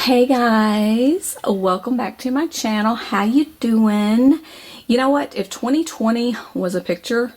Hey guys, welcome back to my channel. How you doing? You know what? If 2020 was a picture,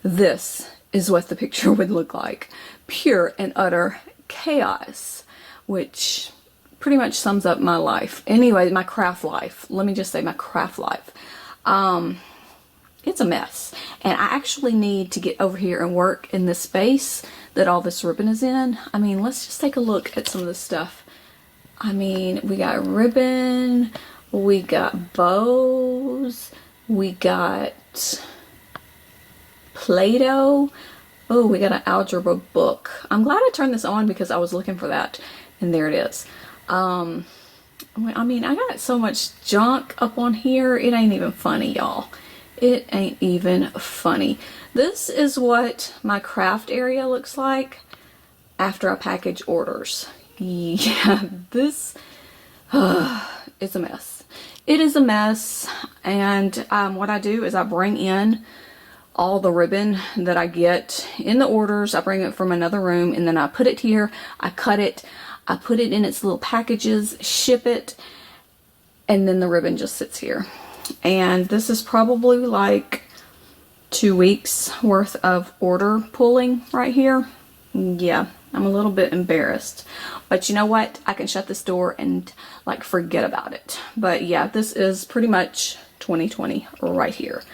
this is what the picture would look like. Pure and utter chaos, which pretty much sums up my life. Anyway, my craft life. Let me just say my craft life. It's a mess. And I actually need to get over here and work in this space that all this ribbon is in. I mean, let's just take a look at some of this stuff. I mean, we got ribbon, we got bows, we got Play-Doh. Oh, we got an algebra book. I'm glad I turned this on because I was looking for that, and there it is. I mean, I got so much junk up on here, it ain't even funny, y'all. It ain't even funny. This is what my craft area looks like after I package orders. Yeah, this it's a mess. It is a mess. And what I do is I bring in all the ribbon that I get in the orders. I bring it from another room, and then I put it here, I cut it, I put it in its little packages, ship it, and then the ribbon just sits here. And this is probably like 2 weeks worth of order pulling right here. Yeah, I'm a little bit embarrassed, but you know what? I can shut this door and like forget about it. But yeah, this is pretty much 2020 right here.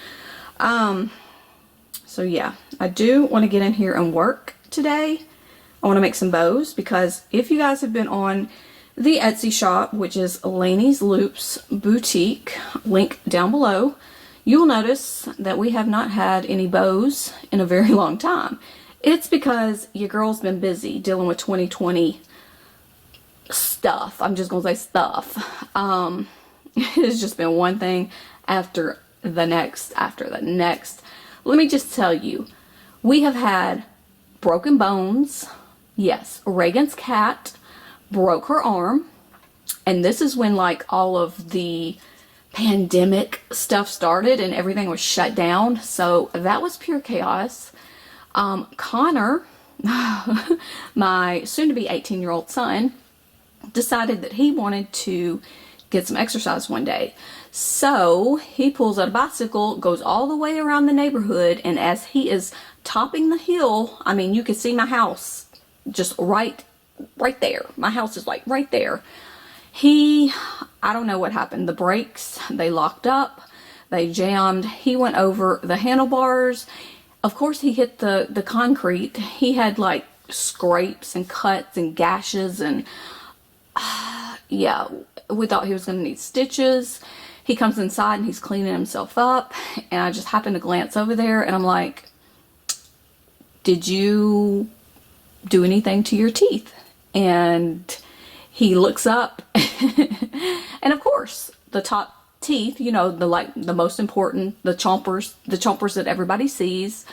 So yeah, I do want to get in here and work today. I want to make some bows because if you guys have been on the Etsy shop, which is Lainey's Loops Boutique, link down below, you will notice that we have not had any bows in a very long time. It's because your girl's been busy dealing with 2020 stuff. I'm just gonna say stuff. It's just been one thing after the next, after the next. Let me just tell you, we have had broken bones. Yes, Reagan's cat broke her arm. And this is when like all of the pandemic stuff started and everything was shut down. So that was pure chaos. Connor, my soon-to-be 18-year-old son, decided that he wanted to get some exercise one day. So he pulls out a bicycle, goes all the way around the neighborhood, and as he is topping the hill, I mean, you can see my house just right there. My house is like right there. I don't know what happened. The brakes, they locked up, they jammed. He went over the handlebars. Of course, he hit the concrete. He had like scrapes and cuts and gashes, and yeah, we thought he was going to need stitches. He comes inside and he's cleaning himself up, and I just happened to glance over there and I'm like, did you do anything to your teeth? And he looks up and of course the top teeth, you know, the most important, the chompers that everybody sees,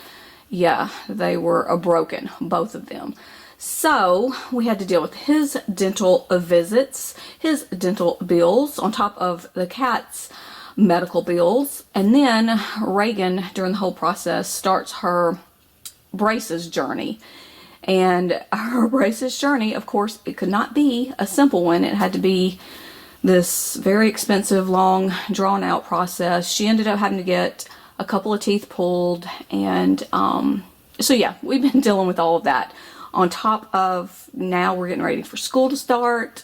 yeah, they were broken, both of them. So we had to deal with his dental visits, his dental bills on top of the cat's medical bills. And then Reagan, during the whole process, starts her braces journey. And her braces journey, of course, it could not be a simple one. It had to be this very expensive, long, drawn-out process. She ended up having to get a couple of teeth pulled, and so yeah, we've been dealing with all of that. On top of now we're getting ready for school to start,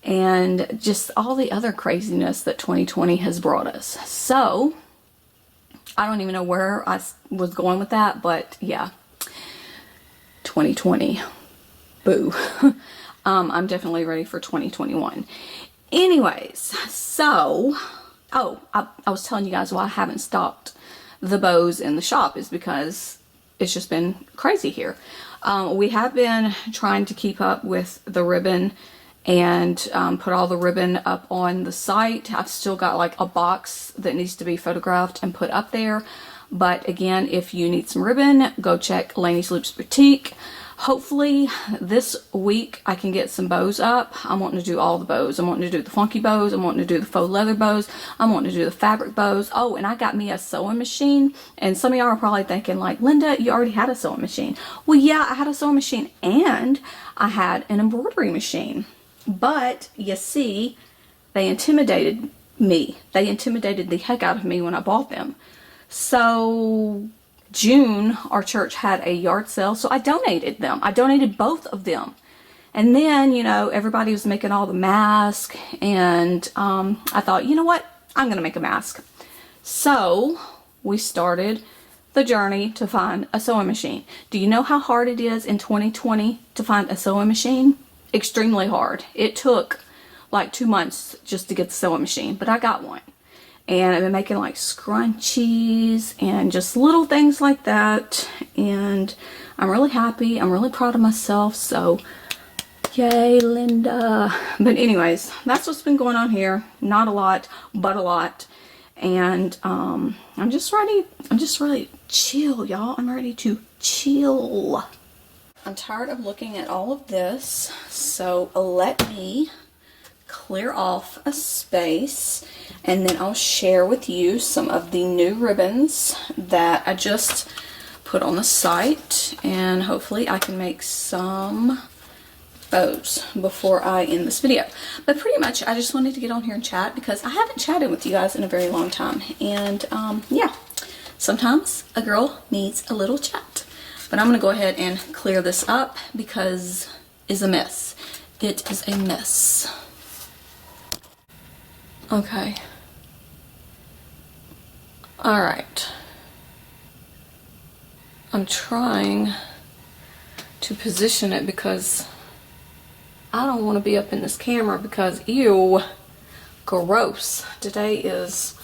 and just all the other craziness that 2020 has brought us. So I don't even know where I was going with that, but yeah, 2020, boo. I'm definitely ready for 2021. Anyways, so, I was telling you guys why I haven't stocked the bows in the shop is because it's just been crazy here. We have been trying to keep up with the ribbon and put all the ribbon up on the site. I've still got like a box that needs to be photographed and put up there. But again, if you need some ribbon, go check Lainey's Loops Boutique. Hopefully this week I can get some bows up. I'm wanting to do all the bows. I'm wanting to do the funky bows. I'm wanting to do the faux leather bows. I'm wanting to do the fabric bows. Oh, and I got me a sewing machine. And some of y'all are probably thinking like, Linda, you already had a sewing machine. Well, yeah, I had a sewing machine and I had an embroidery machine. But you see, they intimidated me. They intimidated the heck out of me when I bought them. So June, our church had a yard sale, so I donated them. I donated both of them. And then, you know, everybody was making all the masks, and I thought, you know what? I'm going to make a mask. So we started the journey to find a sewing machine. Do you know how hard it is in 2020 to find a sewing machine? Extremely hard. It took like 2 months just to get the sewing machine, but I got one. And I've been making like scrunchies and just little things like that. And I'm really happy. I'm really proud of myself. So yay, Linda. But anyways, that's what's been going on here. Not a lot, but a lot. And I'm just ready to chill, y'all. I'm ready to chill. I'm tired of looking at all of this, so let me clear off a space, and then I'll share with you some of the new ribbons that I just put on the site, and hopefully I can make some bows before I end this video. But pretty much I just wanted to get on here and chat because I haven't chatted with you guys in a very long time, and yeah, sometimes a girl needs a little chat. But I'm gonna go ahead and clear this up because it's a mess. It is a mess. Okay. Alright. I'm trying to position it because I don't want to be up in this camera because, ew, gross. Today is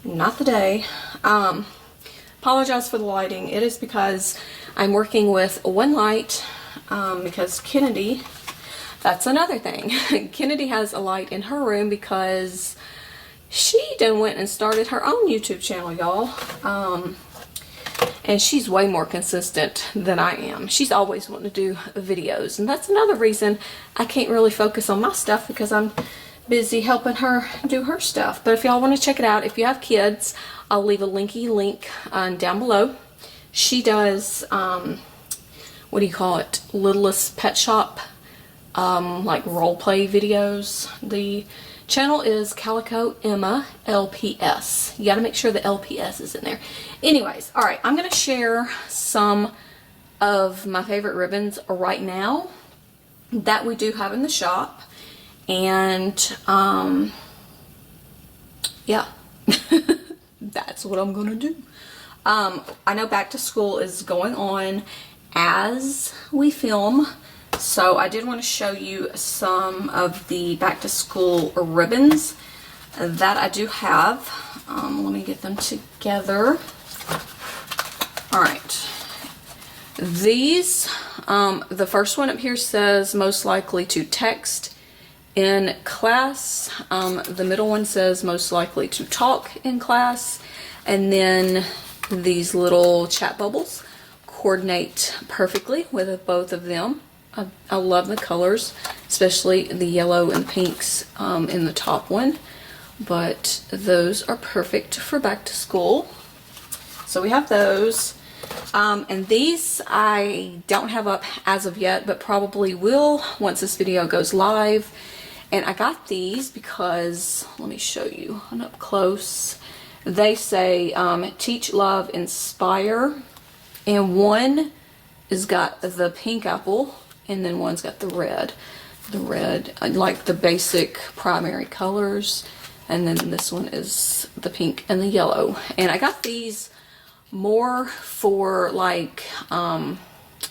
not the day. Apologize for the lighting. It is because I'm working with one light because Kennedy, that's another thing. Kennedy has a light in her room because she done went and started her own YouTube channel, y'all. And she's way more consistent than I am. She's always wanting to do videos, and that's another reason I can't really focus on my stuff because I'm busy helping her do her stuff. But if y'all want to check it out, if you have kids, I'll leave a link down below. She does what do you call it, Littlest Pet Shop, like role play videos. The channel is Calico Emma LPS. You gotta make sure the LPS is in there. Anyways, alright, I'm gonna share some of my favorite ribbons right now that we do have in the shop. And yeah, that's what I'm gonna do. I know back to school is going on as we film, so I did want to show you some of the back to school ribbons that I do have. Let me get them together. Alright, these, the first one up here says most likely to text in class. The middle one says most likely to talk in class, and then these little chat bubbles coordinate perfectly with both of them. I love the colors, especially the yellow and pinks in the top one, but those are perfect for back to school. So we have those, and these I don't have up as of yet, but probably will once this video goes live. And I got these because, let me show you an up close. They say teach, love, inspire, and one has got the pink apple, and then one's got the red. The red, I like the basic primary colors, and then this one is the pink and the yellow. And I got these more for like,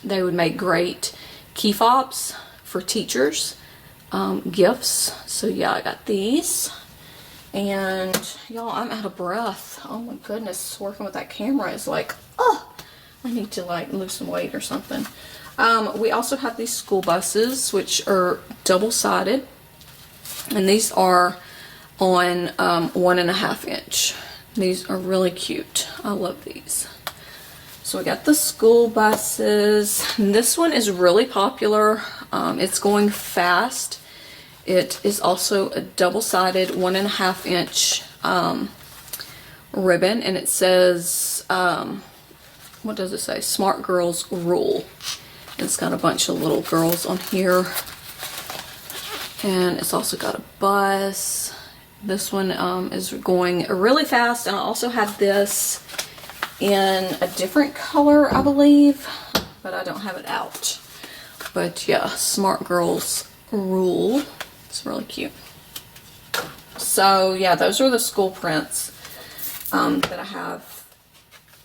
they would make great key fobs for teachers, gifts. So yeah, I got these. And y'all, I'm out of breath. Oh my goodness, working with that camera is like, oh, I need to like lose some weight or something. We also have these school buses, which are double-sided, and these are on 1.5 inch. These are really cute. I love these. So we got the school buses. And this one is really popular. It's going fast. It is also a double-sided 1.5 inch ribbon, and it says, what does it say? Smart Girls Rule. It's got a bunch of little girls on here. And it's also got a bus. This one is going really fast, and I also have this in a different color, I believe, but I don't have it out. But yeah, Smart Girls Rule. It's really cute. So yeah, those are the school prints that I have.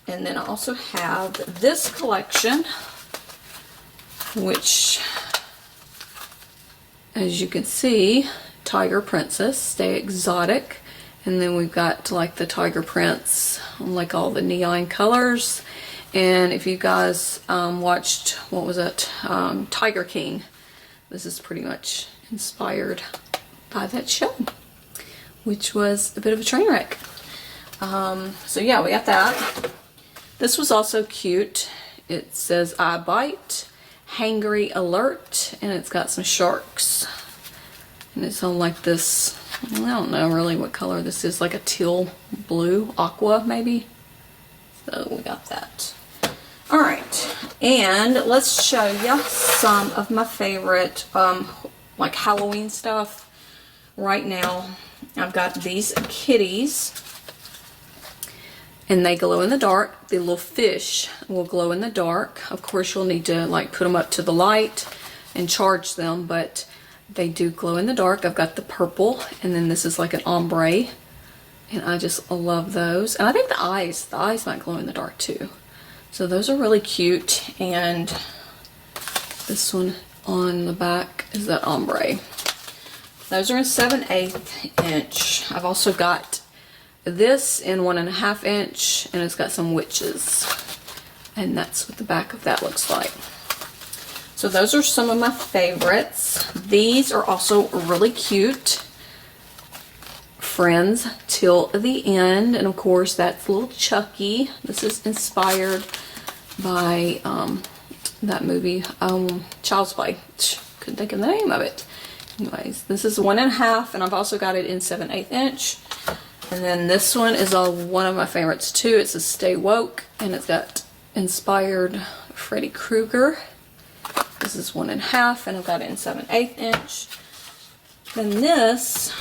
And then I also have this collection, which, as you can see, Tiger Princess, Stay Exotic. And then we've got like the tiger prints, like all the neon colors. And if you guys watched, what was it, Tiger King, this is pretty much inspired by that show, which was a bit of a train wreck. So yeah, we got that. This was also cute. It says I Bite, Hangry Alert, and it's got some sharks. And it's on like this, I don't know really what color this is, like a teal blue, aqua maybe. So we got that. Alright, and let's show you some of my favorite like Halloween stuff. Right now I've got these kitties, and they glow in the dark. The little fish will glow in the dark. Of course you'll need to like put them up to the light and charge them, but they do glow in the dark. I've got the purple, and then this is like an ombre, and I just love those. And I think the eyes might glow in the dark too. So those are really cute. And this one on the back is that ombre. Those are in 7/8 inch. I've also got this in 1.5 inch, and it's got some witches, and that's what the back of that looks like. So those are some of my favorites. These are also really cute. Friends Till the End. And of course that's little Chucky. This is inspired by that movie, Child's Play. Couldn't think of the name of it. Anyways, this is 1.5, and I've also got it in 7/8 inch. And then this one is one of my favorites too. It says Stay Woke, and it's got inspired Freddy Krueger. This is 1.5, and I've got it in 7/8 inch. Then this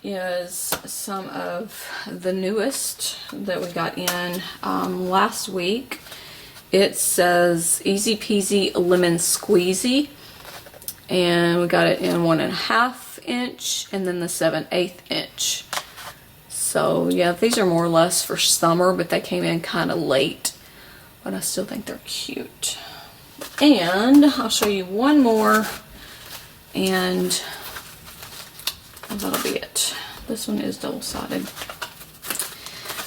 is some of the newest that we got in last week. It says Easy Peasy Lemon Squeezy, and we got it in 1.5 inch, and then the 7/8 inch. So yeah, these are more or less for summer, but they came in kind of late, but I still think they're cute. And I'll show you one more, and that'll be it. This one is double-sided.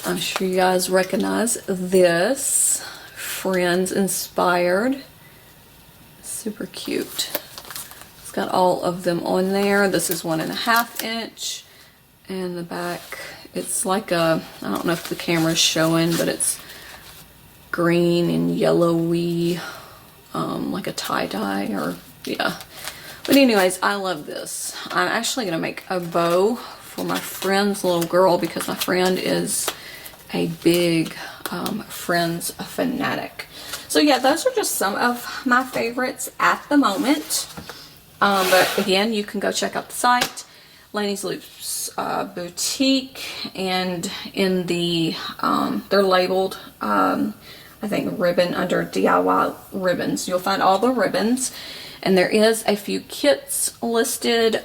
I'm sure you guys recognize this. Friends Inspired. Super cute. It's got all of them on there. This is 1.5 inch, and the back, it's like a, I don't know if the camera's showing, but it's green and yellowy, like a tie-dye, or yeah. But anyways, I love this. I'm actually gonna make a bow for my friend's little girl, because my friend is a big Friends fanatic. So yeah, those are just some of my favorites at the moment. But again, you can go check out the site, Lainey's Loops Boutique, and in the they're labeled I think ribbon under DIY ribbons. You'll find all the ribbons, and there is a few kits listed.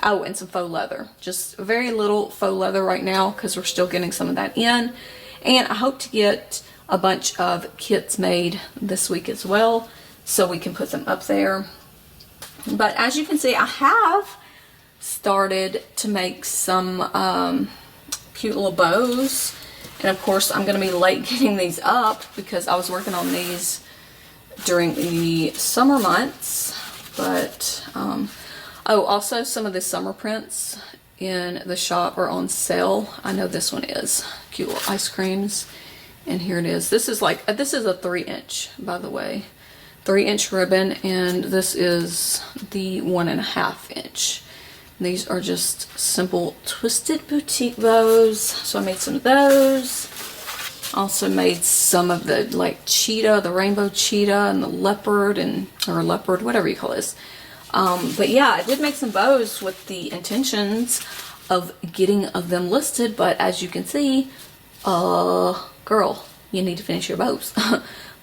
Oh, and some faux leather. Just very little faux leather right now, because we're still getting some of that in. And I hope to get a bunch of kits made this week as well, so we can put them up there. But as you can see, I have started to make some cute little bows. And of course, I'm going to be late getting these up, because I was working on these during the summer months. But oh, also some of the summer prints in the shop are on sale. I know this one is. Cute little ice creams. And here it is. This is like, this is a 3-inch, by the way. 3-inch ribbon, and this is the 1.5 inch. These are just simple twisted boutique bows. So I made some of those. Also made some of the like cheetah, the rainbow cheetah, and the leopard, and or leopard, whatever you call this. But yeah, I did make some bows with the intentions of getting them listed, but as you can see, girl, you need to finish your bows.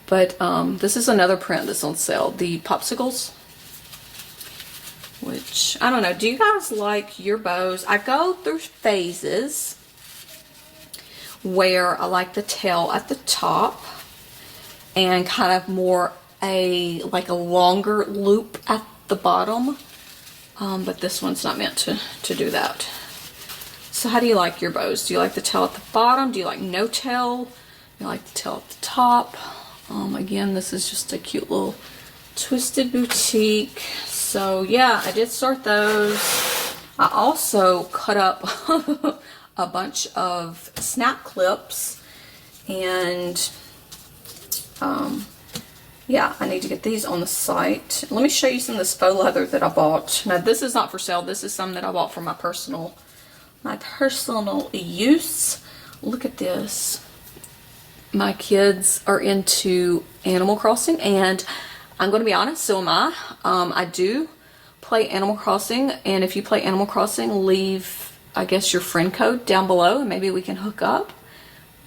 But this is another print that's on sale, the popsicles, which I don't know, do you guys like your bows? I go through phases where I like the tail at the top and kind of more like a longer loop at the bottom, but this one's not meant to do that. So how do you like your bows? Do you like the tail at the bottom? Do you like no tail? Do you like the tail at the top? Again, this is just a cute little twisted boutique. So yeah, I did start those. I also cut up a bunch of snap clips, and yeah, I need to get these on the site. Let me show you some of this faux leather that I bought. Now this is not for sale. This is some that I bought for my personal use. Look at this. My kids are into Animal Crossing, and I'm going to be honest, so am I. I do play Animal Crossing, and if you play Animal Crossing, leave, I guess, your friend code down below, and maybe we can hook up.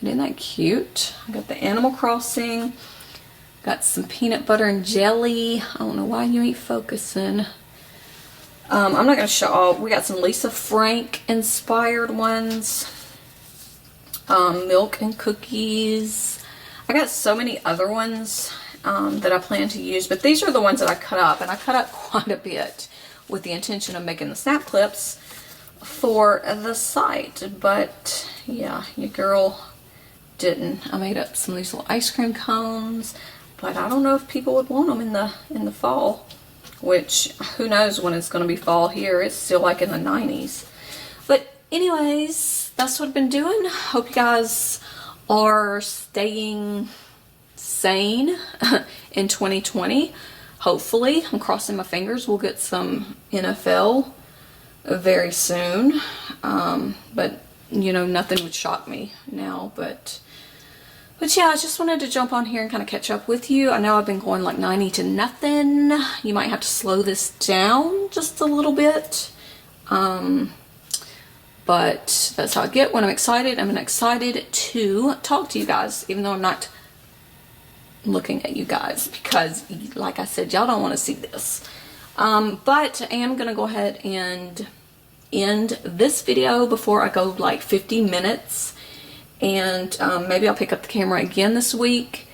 Isn't that cute? I got the Animal Crossing. Got some peanut butter and jelly. I don't know why you ain't focusing. I'm not going to show all. We got some Lisa Frank inspired ones. Milk and cookies. I got so many other ones that I plan to use, but these are the ones that I cut up, and I cut up quite a bit with the intention of making the snap clips for the site. But yeah, your girl didn't. I made up some of these little ice cream cones, but I don't know if people would want them in the fall, which who knows when it's going to be fall here. It's still like in the 90s. But anyways, that's what I've been doing. Hope you guys are staying sane in 2020. Hopefully, I'm crossing my fingers, we'll get some NFL very soon. But you know, nothing would shock me now. But yeah, I just wanted to jump on here and kind of catch up with you. I know I've been going like 90 to nothing. You might have to slow this down just a little bit. But that's how I get when I'm excited. I'm excited to talk to you guys, even though I'm not looking at you guys, because like I said, y'all don't want to see this. But I am going to go ahead and end this video before I go like 50 minutes. And maybe I'll pick up the camera again this week,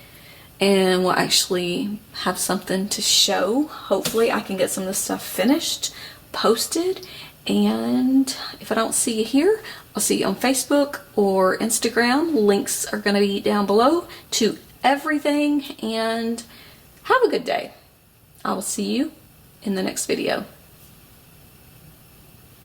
and we'll actually have something to show. Hopefully I can get some of this stuff finished, posted, and if I don't see you here, I'll see you on Facebook or Instagram. Links are going to be down below to everything, and have a good day. I will see you in the next video.